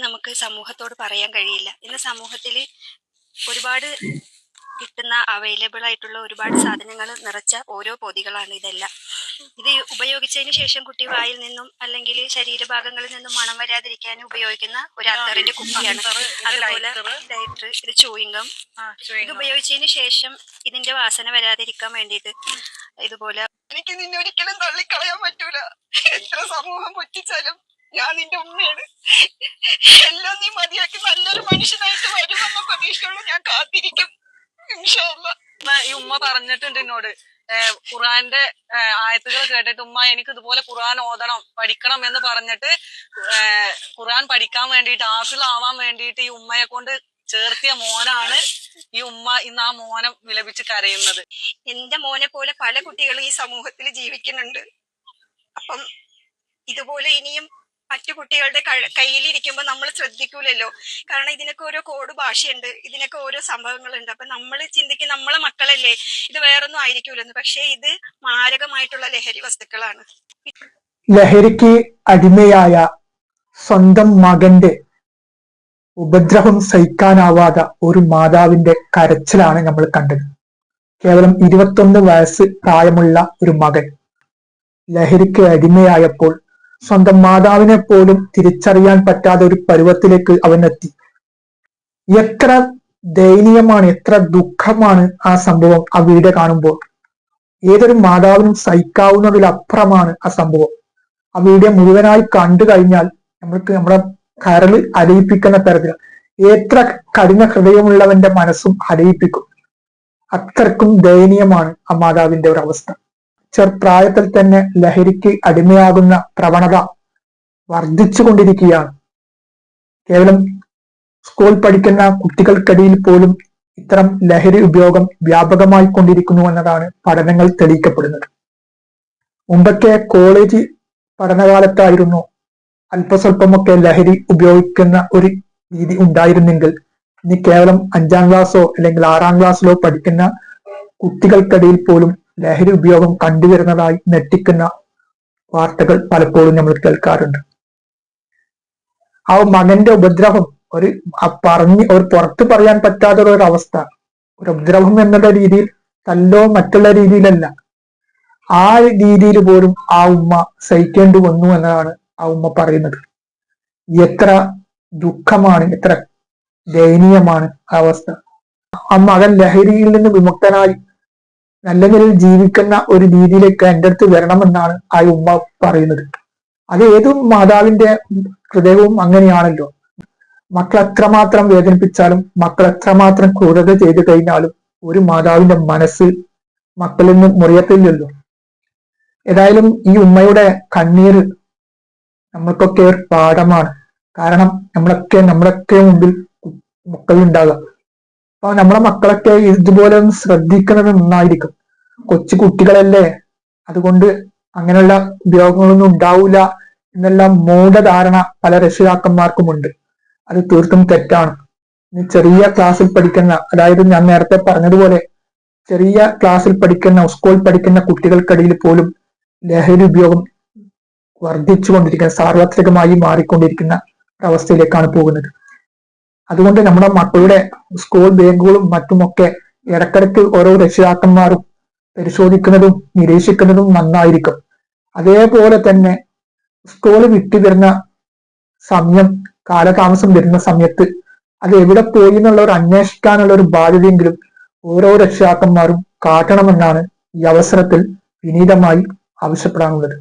നമുക്ക് സമൂഹത്തോട് പറയാൻ കഴിയില്ല. ഇന്ന് സമൂഹത്തിൽ ഒരുപാട് കിട്ടുന്ന അവൈലബിൾ ആയിട്ടുള്ള ഒരുപാട് സാധനങ്ങൾ നിറച്ച ഓരോ പൊതികളാണ് ഇതെല്ലാം. ഇത് ഉപയോഗിച്ചതിന് ശേഷം കുട്ടി വായിൽ നിന്നും അല്ലെങ്കിൽ ശരീരഭാഗങ്ങളിൽ നിന്നും മണം വരാതിരിക്കാൻ ഉപയോഗിക്കുന്ന ഒരു അത്തറിന്റെ കുപ്പിയാണ്. അതുപോലെ ലൈറ്റർ, ഇത് ചൂയിങ്കം. ഇത് ഉപയോഗിച്ചതിന് ശേഷം ഇതിന്റെ വാസന വരാതിരിക്കാൻ വേണ്ടിയിട്ട് ഇതുപോലെ. എനിക്ക് നിന്നെ ഒരിക്കലും തള്ളിക്കളയാൻ പറ്റൂല. എത്ര സമൂഹം പൊറ്റിച്ചാലും ഞാൻ നിന്റെ ഉമ്മയാണ്. എല്ലാം നീ മതിയാക്കി നല്ലൊരു മനുഷ്യനായിട്ട് വരുമെന്ന പ്രതീക്ഷയോടെ ഞാൻ കാത്തിരിക്കും. ഈ ഉമ്മ പറഞ്ഞിട്ടുണ്ട് എന്നോട്, ഖുർആന്റെ ആയത്തുകൾ കേട്ടിട്ട് ഉമ്മ എനിക്ക് ഇതുപോലെ ഖുർആൻ ഓതണം, പഠിക്കണം എന്ന് പറഞ്ഞിട്ട് ഖുർആൻ പഠിക്കാൻ വേണ്ടിയിട്ട് ഹാഫിളാവാൻ വേണ്ടിയിട്ട് ഈ ഉമ്മയെ കൊണ്ട് ചേർത്തിയ മോനാണ് ഈ ഉമ്മ ഇന്ന് ആ മോനെ വിലപിച്ച് കരയുന്നത്. എന്റെ മോനെ പോലെ പല കുട്ടികളും ഈ സമൂഹത്തിൽ ജീവിക്കുന്നുണ്ട്. അപ്പം ഇതുപോലെ ഇനിയും മറ്റു കുട്ടികളുടെ കയ്യിലിരിക്കുമ്പോൾ നമ്മൾ ശ്രദ്ധിക്കൂലല്ലോ. കാരണം ഇതിനൊക്കെ ഓരോ കോഡ് ഭാഷയുണ്ട്, ഇതിനൊക്കെ ഓരോ സംഭവങ്ങളുണ്ട്. അപ്പൊ നമ്മൾ ചിന്തിക്കും നമ്മളെ മക്കളല്ലേ, ഇത് വേറൊന്നും ആയിരിക്കൂലെന്ന്. പക്ഷെ ഇത് മാരകമായിട്ടുള്ള ലഹരി വസ്തുക്കളാണ്. ലഹരിക്ക് അടിമയായ സ്വന്തം മകന്റെ ഉപദ്രവം സഹിക്കാനാവാത്ത ഒരു മാതാവിന്റെ കരച്ചിലാണ് നമ്മൾ കണ്ടത്. കേവലം 21 വയസ്സ് പ്രായമുള്ള ഒരു മകൻ ലഹരിക്ക് അടിമയായപ്പോൾ സ്വന്തം മാതാവിനെ പോലും തിരിച്ചറിയാൻ പറ്റാത്ത ഒരു പരുവത്തിലേക്ക് അവനെത്തി. എത്ര ദയനീയമാണ്, എത്ര ദുഃഖമാണ് ആ സംഭവം. ആ വീഡിയോ കാണുമ്പോൾ ഏതൊരു മാതാവിനും സഹിക്കാവുന്നതിലപ്പുറമാണ് ആ സംഭവം. ആ വീഡിയോ മുഴുവനായി കണ്ടു കഴിഞ്ഞാൽ നമ്മൾക്ക് നമ്മുടെ കരള് അലയിപ്പിക്കുന്ന തരത്തിൽ എത്ര കഠിന ഹൃദയമുള്ളവന്റെ മനസ്സും അലയിപ്പിക്കും. അത്രക്കും ദയനീയമാണ് ആ മാതാവിന്റെ ഒരു അവസ്ഥ. ചെറുപ്രായത്തിൽ തന്നെ ലഹരിക്ക് അടിമയാകുന്ന പ്രവണത വർദ്ധിച്ചുകൊണ്ടിരിക്കുകയാണ്. കേവലം സ്കൂൾ പഠിക്കുന്ന കുട്ടികൾക്കിടയിൽ പോലും ഇത്തരം ലഹരി ഉപയോഗം വ്യാപകമായി കൊണ്ടിരിക്കുന്നു എന്നതാണ് പഠനങ്ങൾ തെളിയിക്കപ്പെടുന്നത്. മുമ്പൊക്കെ കോളേജ് പഠനകാലത്തായിരുന്നു അല്പസ്വല്പമൊക്കെ ലഹരി ഉപയോഗിക്കുന്ന ഒരു രീതി ഉണ്ടായിരുന്നെങ്കിൽ ഇനി കേവലം 5ാം ക്ലാസ്സോ അല്ലെങ്കിൽ 6ാം ക്ലാസ്സിലോ പഠിക്കുന്ന കുട്ടികൾക്കിടയിൽ പോലും ലഹരി ഉപയോഗം കണ്ടുവരുന്നതായി ഞെട്ടിക്കുന്ന വാർത്തകൾ പലപ്പോഴും നമ്മൾ കേൾക്കാറുണ്ട്. ആ മകന്റെ ഉപദ്രവം ഒരു പുറത്ത് പറയാൻ പറ്റാത്ത ഒരു അവസ്ഥ, ഒരു ഉപദ്രവം എന്നുള്ള രീതിയിൽ, തല്ലോ മറ്റുള്ള രീതിയിലല്ല, ആ രീതിയിൽ പോലും ആ ഉമ്മ സഹിക്കേണ്ടി വന്നു എന്നതാണ് ആ ഉമ്മ പറയുന്നത്. എത്ര ദുഃഖമാണ്, എത്ര ദയനീയമാണ് ആ അവസ്ഥ. ആ മകൻ ലഹരിയിൽ നിന്ന് വിമുക്തനായി നല്ല നിലയിൽ ജീവിക്കുന്ന ഒരു രീതിയിലേക്ക് എൻ്റെ അടുത്ത് വരണമെന്നാണ് ആ ഉമ്മ പറയുന്നത്. അത് ഏതു മാതാവിന്റെ ഹൃദയവും അങ്ങനെയാണല്ലോ. മക്കൾ എത്രമാത്രം വേദനിപ്പിച്ചാലും, മക്കൾ എത്രമാത്രം ക്രൂരത ചെയ്തു കഴിഞ്ഞാലും ഒരു മാതാവിന്റെ മനസ്സ് മക്കളിൽ നിന്ന് മുറിയത്തില്ലല്ലോ. ഏതായാലും ഈ ഉമ്മയുടെ കണ്ണീര് നമ്മൾക്കൊക്കെ ഒരു പാഠമാണ്. കാരണം നമ്മളൊക്കെ മുമ്പിൽ മക്കളുണ്ടാകാം. അപ്പൊ നമ്മളെ മക്കളൊക്കെ ഇതുപോലെ ഒന്ന് ശ്രദ്ധിക്കുന്നത് നന്നായിരിക്കും. കൊച്ചു കുട്ടികളല്ലേ, അതുകൊണ്ട് അങ്ങനെയുള്ള ഉപയോഗങ്ങളൊന്നും ഉണ്ടാവില്ല എന്നുള്ള മൂഢധാരണ പല രക്ഷിതാക്കന്മാർക്കുമുണ്ട്. അത് തീർത്തും തെറ്റാണ്. ചെറിയ ക്ലാസ്സിൽ പഠിക്കുന്ന, അതായത് ഞാൻ നേരത്തെ പറഞ്ഞതുപോലെ ചെറിയ ക്ലാസ്സിൽ പഠിക്കുന്ന, സ്കൂൾ പഠിക്കുന്ന കുട്ടികൾക്കിടയിൽ പോലും ലഹരി ഉപയോഗം വർദ്ധിച്ചുകൊണ്ടിരിക്കുന്ന, സാർവത്രികമായി മാറിക്കൊണ്ടിരിക്കുന്ന അവസ്ഥയിലേക്കാണ് പോകുന്നത്. അതുകൊണ്ട് നമ്മുടെ മക്കളുടെ സ്കൂൾ ബാഗുകളും മറ്റുമൊക്കെ ഇടക്കിടക്ക് ഓരോ രക്ഷിതാക്കന്മാരും പരിശോധിക്കുന്നതും നിരീക്ഷിക്കുന്നതും നന്നായിരിക്കും. അതേപോലെ തന്നെ സ്കൂൾ വിട്ടു വരുന്ന സമയം, കാലതാമസം വരുന്ന സമയത്ത് അത് എവിടെ പോയി എന്നുള്ളവർ അന്വേഷിക്കാനുള്ള ഒരു ബാധ്യതയെങ്കിലും ഓരോ രക്ഷിതാക്കന്മാരും കാട്ടണമെന്നാണ് ഈ അവസരത്തിൽ വിനീതമായി ആവശ്യപ്പെടാനുള്ളത്.